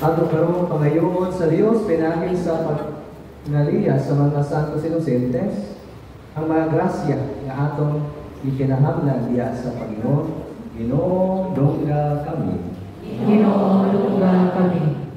Ato karong pangayoon sa Dios pinagi sa pagnaliya sa mga santos inosentes ang mga grasya nga atong ikinahanglan diya sa Panginoon. Ginoo, dongga kami. Ginoo, dongga kami.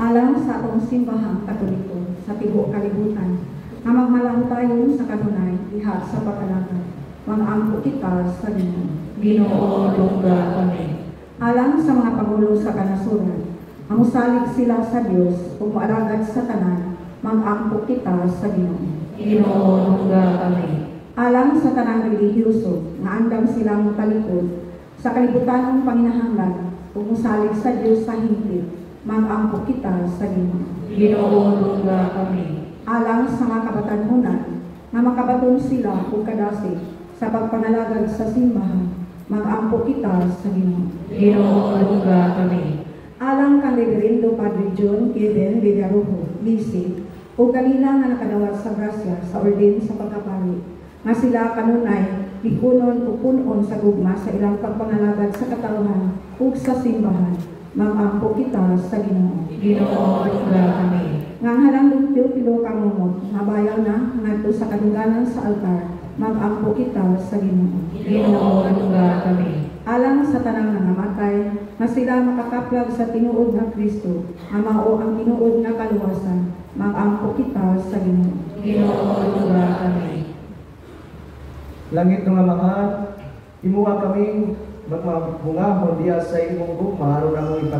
Alang sa atong simbahang Katoliko sa tibuok kalibutan, nga magmalang tayo sa kanunay diha sa pagkalagad. Mag-ampo kita sa Ginoo. Ginoo, dongga kami. Alang sa mga pangulo sa kanasuran, amusalig sila sa Dios ug moaragad sa tanan, mag-ampo kita sa Ginoo. Ginoo, dongga kami. Alang sa tanang relihiyoso, nga andam silang mutalikod sa kalibutanong panginahanglan, ug mosalig sa Dios sa hingpit, mag-ampo kita sa Ginoo. Ginoo, dongga kami. Alang sa mga kabatanunan, nga makabaton sila ug kadasig sa pagpangalagad sa simbahan, mag-ampo kita sa Ginoo. Ginoo, dongga kami. Alang kang Reverendo Padre John Kevin Villarojo, Lisi, o kanila nga nakadawat sa grasya sa orden sa pagkapari, nga sila kanunay ikunon o punon sa gugma sa ilang pagpangalagad sa katauhan ug sa simbahan, mag-ampo kita sa Ginoo. Ginoo, dongga kami. Nga halang pilo kamumot, nga bayaw na ngadto sa kadungganan sa altar, mag-ampo kita sa Ginoo. Ginoo, dongga kami. Alang sa tanang nangamatay, nga sila makakaplag sa tinuod nga Kristo, nga mao ang tinuod nga kaluwasan, mag-ampo kita sa Ginoo. Ginoo, dongga kami. Langit nga mga, imuha kami magmabungahon diya sa imong gugma aron among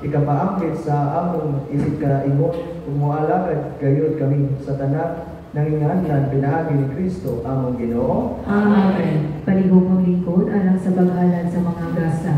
ikapaambit sa among isip ka imong umualagad gayud kami sa tanan nanginganlan pinaagi ni Kristo among Ginoo. Amen. Paligong lingkod alang sa paghalad sa mga grasa.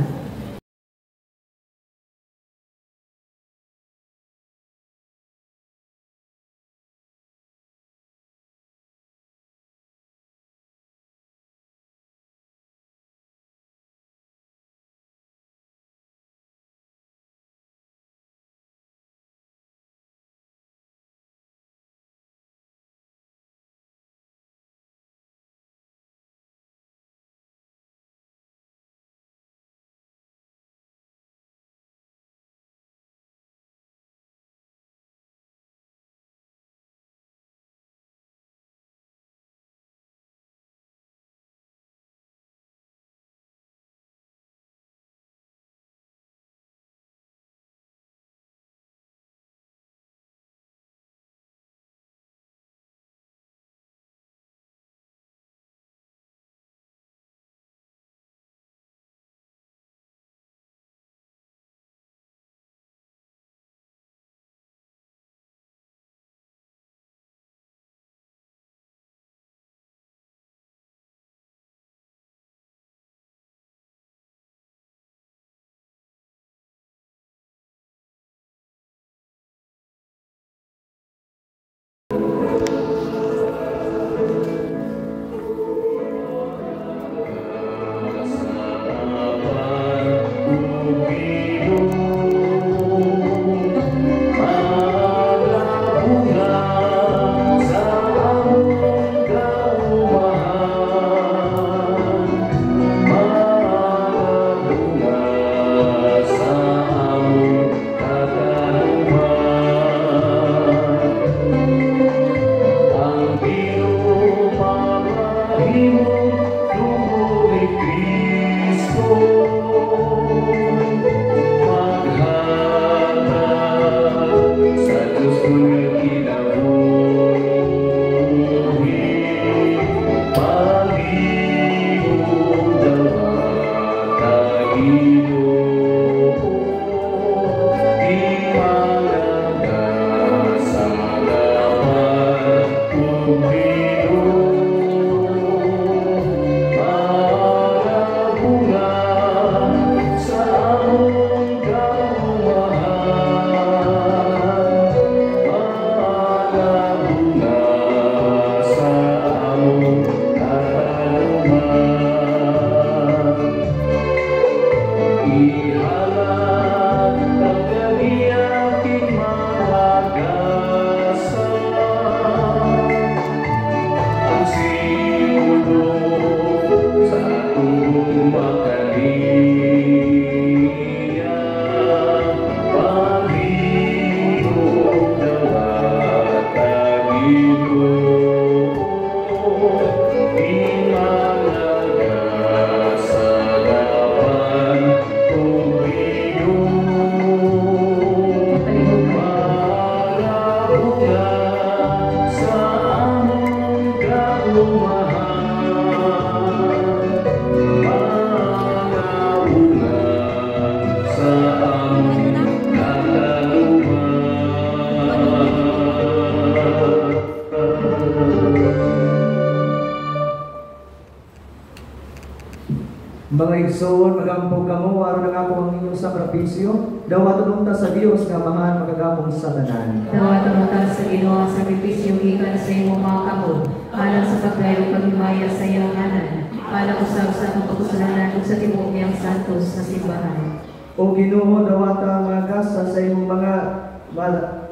Mga igsoon, magampog kamo, aron na ako ang inyong sakripisyo. Dawaton ta sa Dios nga mahal magagamong sa tanan. Dawaton ta sa Ginoo ang sakripisyo gikan sa imong mga kamot, alang sa paglayo paghimaya sa iyang ngalan, alang usab sa akong pagkusalanan ug sa tibuok niyang santos sa simbahan. O Ginoo, dawata mga gasa sa imong mga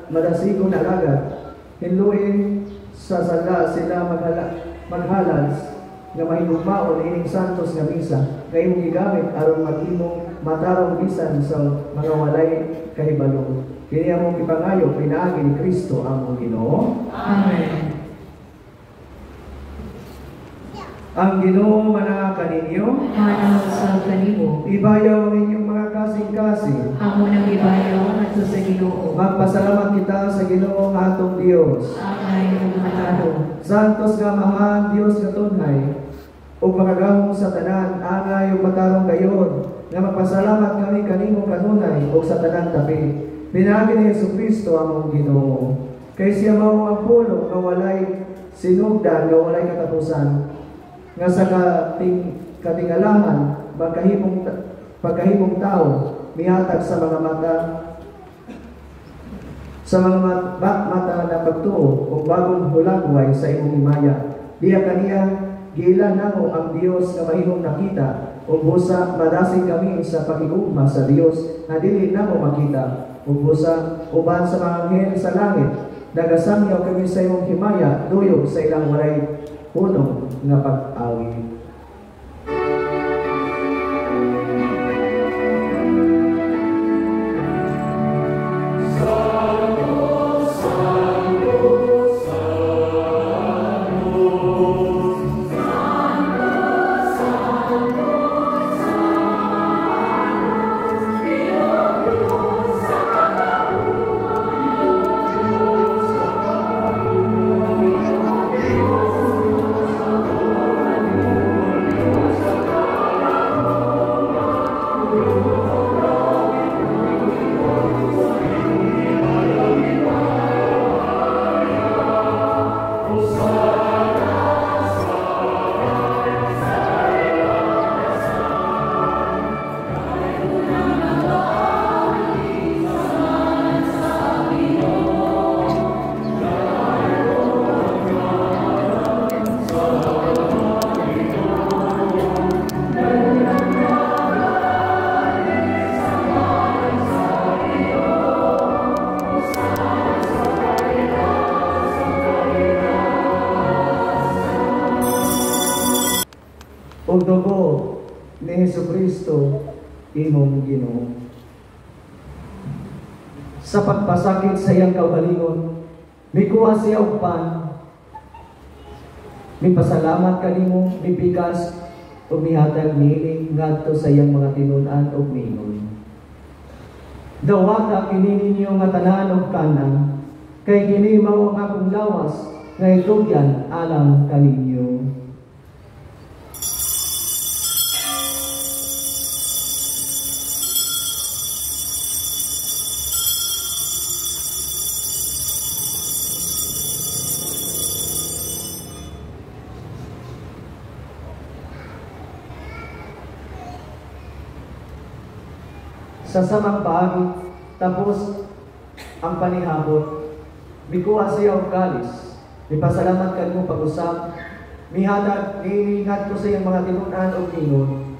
madasigong na alagad. Hinluin sa sala sila maghalas nga mahigugmaon ining santos nga misa nga imong gigamit aron mag-imong matarong bisan sa mga walay kahibalo. Kini among ipangayo pinaagi ni Kristo among Ginoo. Amen. Ang Ginoo manaa kaninyo, Manang sa kanimo, ibayaw ang inyong mga kasing-kasing. amo nang ibayaw ngadto sa Ginoo. Magpasalamat kita sa Ginoo nga atong Dios. Angay ug matado. Santos nga mahal Dios nga tunay, ug magagamong sa tanan, angay ug matarong gayon, nga magpasalamat kami kanimo kanunay ug sa tanan tabi. Pinaagi ni Jesucristo among Ginoo. Kay siya mao ang pulong nga walay sinugdan, nga walay katapusan, nga sa katingalahan pagkahimong tao mihatag sa mga mata na pagtuo o bagong hulagway sa imong himaya. Diya kaniya giilan namo ang Dios nga mahimong nakita ug busa madasig kami sa pakigugma sa Dios na dili namo makita ug busa uban sa mga anghel sa langit nagasangyaw kami sa imong himaya duyog sa ilang walay punong nga pag-awi. O dugo ni Jesucristo, imong Ginoo. Sa pagpasakit sa iyang kaugalingon, mikuha siya og pan, mipasalamat kanimo, mipikas, o mihatag niining ngadto sa iyang mga tinun-an ug mingon. Dawata kini ninyo nga tanan og kanan, kay kini mao ang akong lawas nga itugyan alang kaninyo. Sa samang paagi, tapos ang panihapon, mikuha siya og kalis, mipasalamat kanimo pag-usap, mihatag niingat ko sa iyang mga tinun-an og ingon.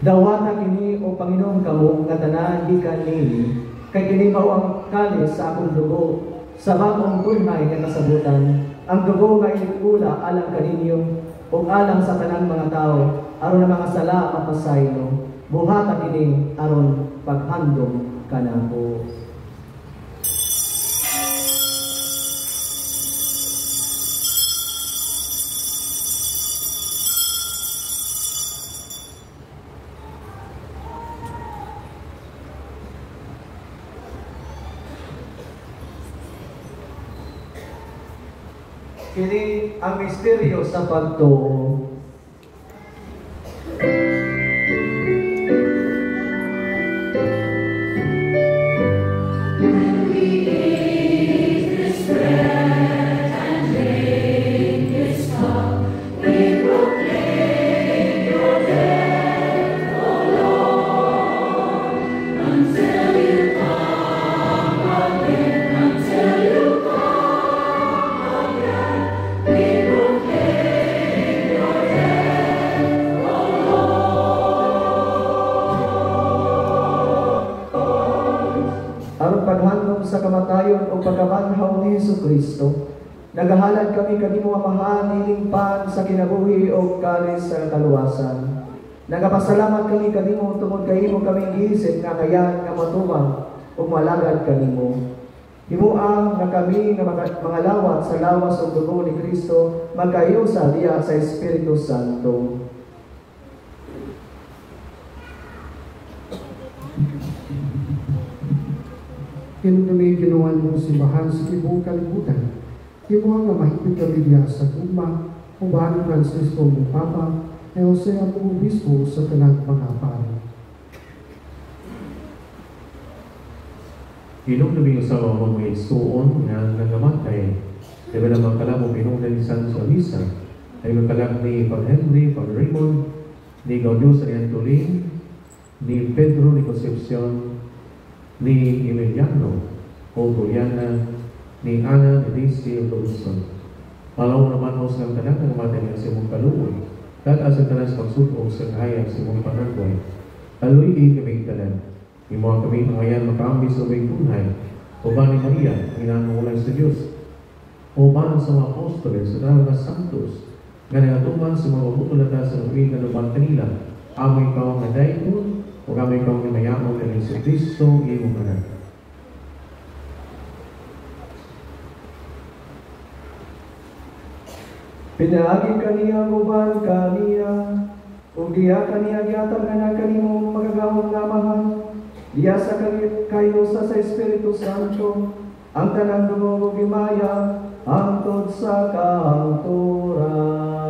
Dawata kini o Panginoon kamo nga tanan gikan nini, kay kini mao ang kalis sa akong dugo, sa bagong tunay nga kasabutan, ang dugo nga inikula alang kaninyo ug alang sa tanang mga tao, aron na mga sala mapasaylo. Buhatan ini aron paghandom kanako. Kini ang misteryo sa pagtuo. We proclaim your death. aron paghandom sa kamatayon o pagkabanhaw ni Jesucristo. Nagahalad kami kanimo amahan ilingpan sa kinabuhi o kalis sa kaluwasan. Nagapasalamat kami kanimo tungod kay imo kaming gihisip nga kayan nga matuman ug malagad kanimo. Himuang nga kami nga mga lawat sa lawas ug dugo ni Kristo magkayusa diha sa Espiritu Santo. Kinunay ginawan mo simbahan sa ibong kalibutan. Himuang nga mahigpit kami diha sa gugma o Bahari Francisco ng Papa e Jose ang Obispo sa tanang mga pari. Inong sa mga istuon nga nagamatay, di ba naman kalamo pinungdan ni San Salisa, ay magkalak ni Pag Henry, Pag Raymond, ni Gaudio Sariantolin, ni Pedro ni Concepcion, ni Emiliano, o Juliana, ni Ana, ni Daisy, o Wilson. Malaw naman ho sa tanak ng matay ng simong kaluoy, at asa tanas pagsuto sa kahayang simong panagway. Aloy di kami talan. Imo kami pangayan makaambis sa may tunay, o ba ni Maria, ang inanungulay sa Diyos, o ba sa mga apostoles, sa dalang na santos, nga nagatuman sa mga butulata sa uwi na luman kanila, amoy kawang na daikon, o amoy kawang na mayamang na sa Kristo, iyong anak. Pinaagi kaniya guban kaniya, ug diha kaniya gihatag na kanimo magagawang namahan. Diya sa kayo sa Espiritu Santo, ang tanang dugo ug himaya hangtod sa kahangturan.